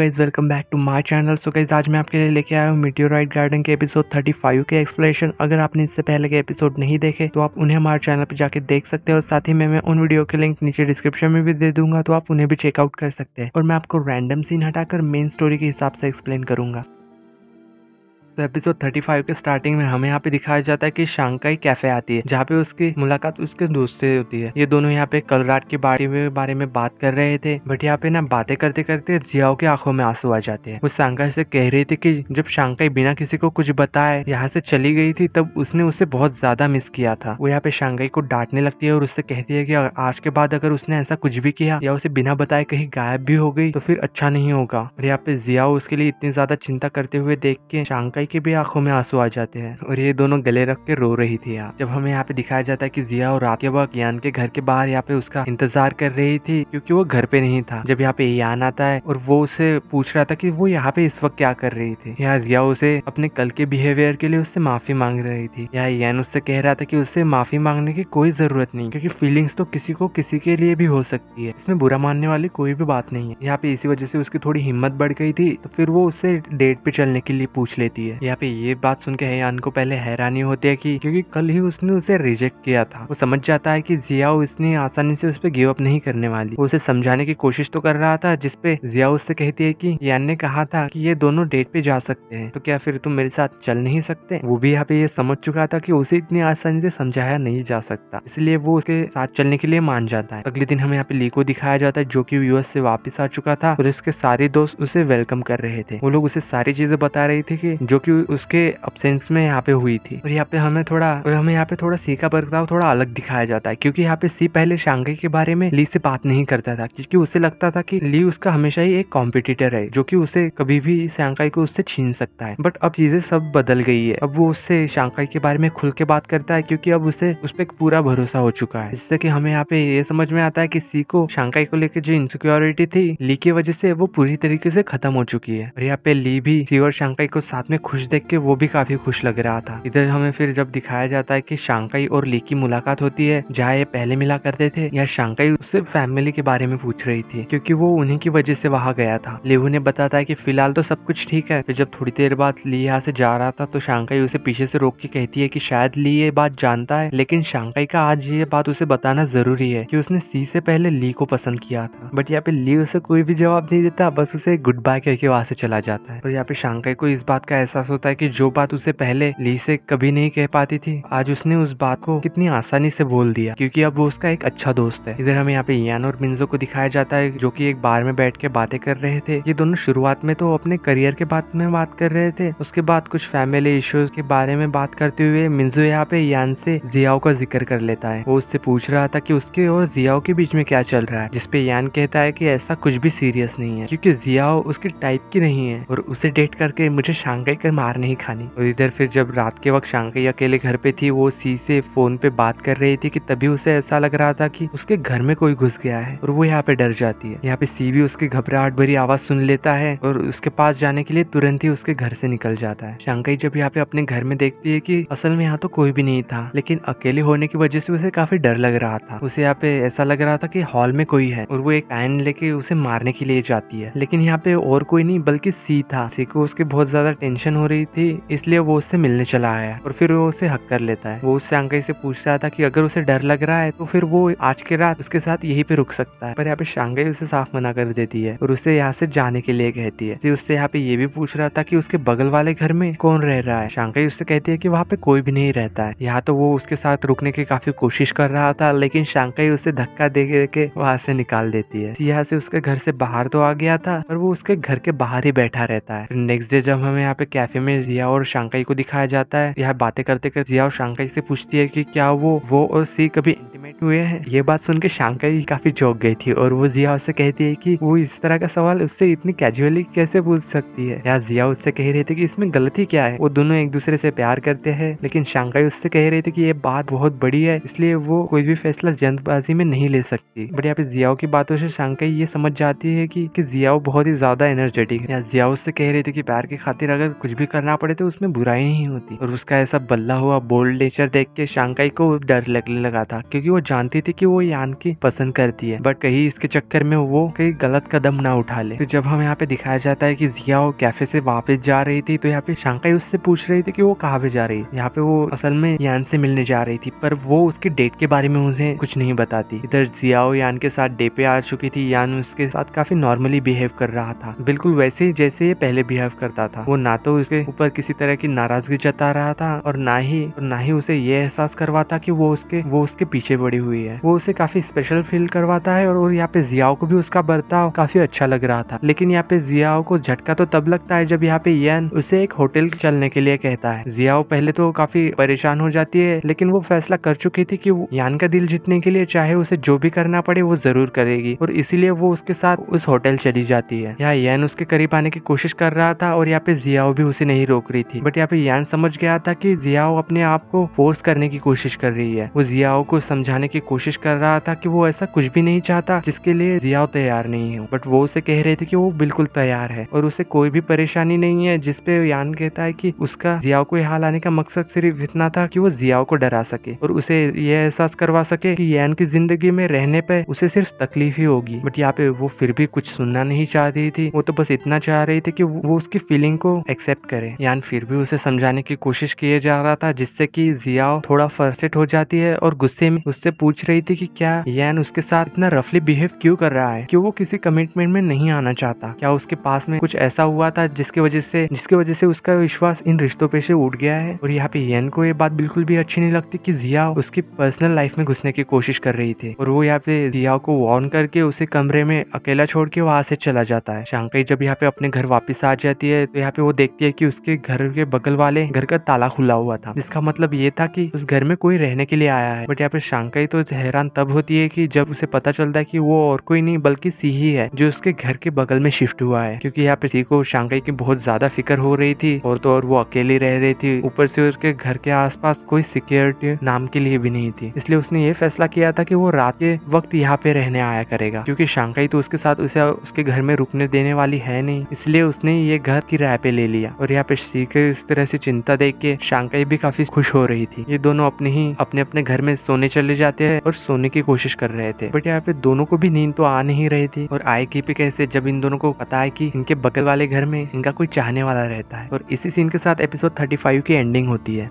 Guys welcome back to my channel. So guys आज मैं आपके लिए लेके आया हूँ मीटियोराइट गार्डन के एपिसोड 35 के एक्सप्लेनेशन। अगर आपने इससे पहले के एपिसोड नहीं देखे तो आप उन्हें हमारे चैनल पर जाके देख सकते हैं और साथ ही मैं उन वीडियो के लिंक नीचे डिस्क्रिप्शन में भी दे दूंगा, तो आप उन्हें भी चेकआउट कर सकते हैं। और मैं आपको रैंडम सीन हटाकर मेन स्टोरी के हिसाब से एक्सप्लेन करूंगा। तो एपिसोड 35 के स्टार्टिंग में हमें यहाँ पे दिखाया जाता है कि शांकाई कैफे आती है, जहाँ पे उसकी मुलाकात उसके दोस्त से होती है। ये दोनों यहाँ पे कल रात के बारे में बात कर रहे थे, बट यहाँ पे ना बातें करते करते जियाओ की आंखों में आंसू आ जाते हैं। वो शांकाई से कह रही थी कि जब शांकाई बिना किसी को कुछ बताए यहाँ से चली गई थी तब उसने उसे बहुत ज्यादा मिस किया था। वो यहाँ पे शांकाई को डांटने लगती है और उससे कहती है कि आज के बाद अगर उसने ऐसा कुछ भी किया या उसे बिना बताए कहीं गायब भी हो गई तो फिर अच्छा नहीं होगा। और यहाँ पे जियाओ उसके लिए इतनी ज्यादा चिंता करते हुए देख के शांकाई की भी आंखों में आंसू आ जाते हैं और ये दोनों गले रख के रो रही थी। यहाँ जब हमें यहाँ पे दिखाया जाता है कि जिया और रात के वक्त यान के घर के बाहर यहाँ पे उसका इंतजार कर रही थी, क्योंकि वो घर पे नहीं था। जब यहाँ पे यान आता है और वो उसे पूछ रहा था कि वो यहाँ पे इस वक्त क्या कर रही थी। यहाँ जिया उसे अपने कल के बिहेवियर के लिए उससे माफी मांग रही थी। यहाँ यान उससे कह रहा था कि उससे माफी मांगने की कोई जरूरत नहीं, क्योंकि फीलिंग्स तो किसी को किसी के लिए भी हो सकती है, इसमें बुरा मानने वाली कोई भी बात नहीं है। यहाँ पे इसी वजह से उसकी थोड़ी हिम्मत बढ़ गई थी, तो फिर वो उससे डेट पे चलने के लिए पूछ लेती है। यहाँ पे ये बात सुन के यान को पहले हैरानी होती है कि क्योंकि कल ही उसने उसे रिजेक्ट किया था। वो समझ जाता है कि जियाओ इतनी आसानी से उस पर गिव अप नहीं करने वाली। वो उसे समझाने की कोशिश तो कर रहा था, जिसपे जियाओ उससे कहती है कि यान ने कहा था कि ये दोनों डेट पे जा सकते हैं, तो क्या फिर तुम मेरे साथ चल नहीं सकते। वो भी यहाँ पे ये समझ चुका था कि उसे इतनी आसानी से समझाया नहीं जा सकता, इसलिए वो उसके साथ चलने के लिए मान जाता है। अगले दिन हमें यहाँ पे ली को दिखाया जाता है, जो कि यूएस से वापस आ चुका था और उसके सारे दोस्त उसे वेलकम कर रहे थे। वो लोग उसे सारी चीजें बता रही थी कि जो कि उसके अब्सेंस में यहाँ पे हुई थी। और यहाँ पे हमें यहाँ पे थोड़ा सी का बर्ताव थोड़ा अलग दिखाया जाता है, क्योंकि यहाँ पे सी पहले शांघाई के बारे में ली से बात नहीं करता था, क्योंकि उसे लगता था कि ली उसका हमेशा ही एक कॉम्पिटिटर है, जो कि उसे कभी भी शांघाई को उससे छीन सकता है। बट अब चीजें सब बदल गई है। अब वो उससे शांघाई के बारे में खुल के बात करता है, क्योंकि अब उसे उस पर पूरा भरोसा हो चुका है। जिससे कि हमें यहाँ पे ये समझ में आता है कि सी को शांघाई को लेकर जो इनसिक्योरिटी थी ली की वजह से, वो पूरी तरीके से खत्म हो चुकी है। और यहाँ पे ली भी सी और शांघाई को साथ में खुश देख के वो भी काफी खुश लग रहा था। इधर हमें फिर जब दिखाया जाता है कि शांघाई और ली की मुलाकात होती है, जहाँ ये पहले मिला करते थे। या शांघाई उससे फैमिली के बारे में पूछ रही थी, क्योंकि वो उन्हीं की वजह से वहां गया था। लेवू ने बताता है कि फिलहाल तो सब कुछ ठीक है। फिर जब थोड़ी देर बाद ली यहाँ से जा रहा था तो शांघाई उसे पीछे से रोक के कहती है कि शायद ली ये बात जानता है, लेकिन शांघाई का आज ये बात उसे बताना जरूरी है कि उसने सी से पहले ली को पसंद किया था। बट यहाँ पे ली उसे कोई भी जवाब नहीं देता, बस उसे गुड बाय करके वहां से चला जाता है। और यहाँ पे शांघाई को इस बात का एहसास होता है कि जो बात उसे पहले ली से कभी नहीं कह पाती थी, आज उसने उस बात को कितनी आसानी से बोल दिया, क्योंकि अब वो उसका एक अच्छा दोस्त है। इधर हमें यहाँ पे यान और मिन्जो को दिखाया जाता है, जो कि एक बार में बैठ के बातें कर रहे थे। ये दोनों शुरुआत में तो अपने करियर के बारे में बात कर रहे थे, उसके बाद कुछ फैमिली इश्यूज के बारे में बात करते हुए मिन्जो यहाँ पे यान से जियाओ का जिक्र कर लेता है। वो उससे पूछ रहा था कि उसके और जियाओ के बीच में क्या चल रहा है, जिसपे यान कहता है कि ऐसा कुछ भी सीरियस नहीं है, क्योंकि जियाओ उसकी टाइप की नहीं है और उसे डेट करके मुझे शांघाई कर मार नहीं खानी। और इधर फिर जब रात के वक्त शांघाई अकेले घर पे थी, वो सी से फोन पे बात कर रही थी कि तभी उसे ऐसा लग रहा था कि उसके घर में कोई घुस गया है और वो यहाँ पे डर जाती है। यहाँ पे सी भी उसकी घबराहट भरी आवाज सुन लेता है और उसके पास जाने के लिए तुरंत ही उसके घर से निकल जाता है। शांघाई जब यहाँ पे अपने घर में देखती है कि असल में यहाँ तो कोई भी नहीं था, लेकिन अकेले होने की वजह से उसे काफी डर लग रहा था। उसे यहाँ पे ऐसा लग रहा था कि हॉल में कोई है और वो एक पैन लेके उसे मारने के लिए जाती है, लेकिन यहाँ पे और कोई नहीं बल्कि सी था। सी को उसके बहुत ज्यादा टेंशन हो रही थी, इसलिए वो उससे मिलने चला आया और फिर वो उसे हक कर लेता है। वो उससे शांघाई से पूछ रहा था कि अगर उसे डर लग रहा है तो फिर वो आज के रात उसके साथ यहीं पे रुक सकता है, पर यहाँ पे शांघाई उसे साफ मना कर देती है और उसे यहाँ से जाने के लिए कहती है। उससे यहाँ पे ये भी पूछ रहा था कि उसके बगल वाले घर में कौन रह रहा है। शांघाई उससे कहती है कि वहाँ पे कोई भी नहीं रहता है। यहाँ तो वो उसके साथ रुकने की काफी कोशिश कर रहा था, लेकिन शांघाई उसे धक्का दे के वहाँ से निकाल देती है। यहाँ से उसके घर से बाहर तो आ गया था और वो उसके घर के बाहर ही बैठा रहता है। नेक्स्ट डे जब हमें यहाँ पे कैफे में जिया और शांघाई को दिखाया जाता है, यहाँ बातें करते करते जिया और शांघाई से पूछती है कि क्या वो और सी कभी इंटीमेट हुए हैं। ये बात सुन के शांघाई काफी चौंक गई थी और वो जिया उससे कहती है कि वो इस तरह का सवाल उससे इतनी कैजुअली कैसे पूछ सकती है। यार जिया उससे कह रही थी कि इसमें गलती क्या है, वो दोनों एक दूसरे से प्यार करते हैं, लेकिन शांघाई उससे कह रही थी कि ये बात बहुत बड़ी है, इसलिए वो कोई भी फैसला जल्दबाजी में नहीं ले सकती। बट यहाँ पे जियाओ की बातों से शांघाई ये समझ जाती है कि जियाओ बहुत ही ज्यादा एनर्जेटिक है। जियाओ उससे कह रही थी कि प्यार की खातिर अगर कुछ भी करना पड़े तो उसमें बुराई नहीं होती, और उसका ऐसा बल्ला हुआ बोल्ड नेचर देख के शांघाई को डर लगने लगा था, क्योंकि वो जानती थी कि वो यान की पसंद करती है, बट कहीं इसके चक्कर में वो कहीं गलत कदम ना उठा ले। तो जब हम यहाँ पे दिखाया जाता है कि जियाओ कैफे से वापस जा रही थी, तो यहाँ पे शांकाई उससे पूछ रही थी कि वो कहाँ पे जा रही है। यहाँ पे वो असल में यान से मिलने जा रही थी, पर वो उसके डेट के बारे में उसे कुछ नहीं बताती। इधर जियाओ यान के साथ डे पे आ चुकी थी। यान उसके साथ काफी नॉर्मली बिहेव कर रहा था, बिल्कुल वैसे ही जैसे ये पहले बिहेव करता था। वो ना तो उसके ऊपर किसी तरह की नाराजगी जता रहा था और ना ही उसे ये एहसास करवाता कि वो उसके पीछे पड़ी हुई है। वो उसे काफी स्पेशल फील करवाता है और यहाँ पे जियाओ को भी उसका बर्ताव काफी अच्छा लग रहा था। लेकिन यहाँ पे जियाओ को झटका तो तब लगता है जब यहाँ पे यान उसे एक होटल चलने के लिए कहता है। जियाओ पहले तो काफी परेशान हो जाती है, लेकिन वो फैसला कर चुकी थी कि वो यान का दिल जीतने के लिए चाहे उसे जो भी करना पड़े वो जरूर करेगी, और इसीलिए वो उसके साथ उस होटल चली जाती है। यहाँ यान उसके करीब आने की कोशिश कर रहा था और यहाँ पे जियाओ भी उसे नहीं रोक रही थी, बट यहाँ पे यान समझ गया था कि जियाओ अपने आप को फोर्स करने की कोशिश कर रही है। वो जियाओ को समझाने की कोशिश कर रहा था कि वो ऐसा कुछ भी नहीं चाहता जिसके लिए जियाओ तैयार नहीं है, बट वो उसे कह रहे थे कि वो बिल्कुल तैयार है और उसे कोई भी परेशानी नहीं है। जिसपे यान कहता है कि उसका जियाओ को यहाँ लाने का मकसद सिर्फ इतना था कि वो जियाओ को डरा सके और उसे ये एहसास करवा सके कि यान की जिंदगी में रहने पे उसे सिर्फ तकलीफ ही होगी। बट यहाँ पे वो फिर भी कुछ सुनना नहीं चाहती थी। वो तो बस इतना चाह रही थी कि वो उसकी फीलिंग को एक्सेप्ट करे। यान फिर भी उसे समझाने की कोशिश किए जा रहा था, जिससे कि जियाओ थोड़ा फ्रस्ट्रेट हो जाती है और गुस्से में उससे पूछ रही थी कि क्या यान उसके साथ इतना रफली बिहेव क्यों कर रहा है, क्यों वो किसी कमिटमेंट में नहीं आना चाहता, क्या उसके पास में कुछ ऐसा हुआ था जिसकी वजह से उसका विश्वास इन रिश्तों पे से उठ गया है। और यहाँ पे यान को ये बात बिल्कुल भी अच्छी नहीं लगती कि जियाओ उसकी पर्सनल लाइफ में घुसने की कोशिश कर रही थी, और वो यहाँ पे जियाओ को वार्न करके उसे कमरे में अकेला छोड़ के वहां से चला जाता है। शांकाई जब यहाँ पे अपने घर वापस आ जाती है तो यहाँ पे वो देखती है कि उसके घर के बगल वाले घर का ताला खुला हुआ था, जिसका मतलब ये था कि उस घर में कोई रहने के लिए आया है। बट यहाँ पे शांकाई तो हैरान तब होती है कि जब उसे पता चलता है कि वो और कोई नहीं बल्कि सी ही है जो उसके घर के बगल में शिफ्ट हुआ है, क्योंकि यहाँ पे सी को शांकाई की बहुत ज्यादा फिक्र हो रही थी और तो और वो अकेली रह रही थी। ऊपर से उसके घर के आसपास कोई सिक्योरिटी नाम के लिए भी नहीं थी, इसलिए उसने ये फैसला किया था कि वो रात के वक्त यहाँ पे रहने आया करेगा, क्योंकि शांकाई तो उसके साथ उसे उसके घर में रुकने देने वाली है नहीं, इसलिए उसने ये घर किराए पे ले लिया। और यहाँ पे सी के इस तरह से चिंता देख के शांकाई भी काफी खुश हो रही थी। ये दोनों अपने अपने घर में सोने चले जाते हैं और सोने की कोशिश कर रहे थे, बट यहाँ पे दोनों को भी नींद तो आ नहीं रही थी, और आएगी भी कैसे जब इन दोनों को पता है कि इनके बगल वाले घर में इनका कोई चाहने वाला रहता है। और इसी सीन के साथ एपिसोड 35 की एंडिंग होती है।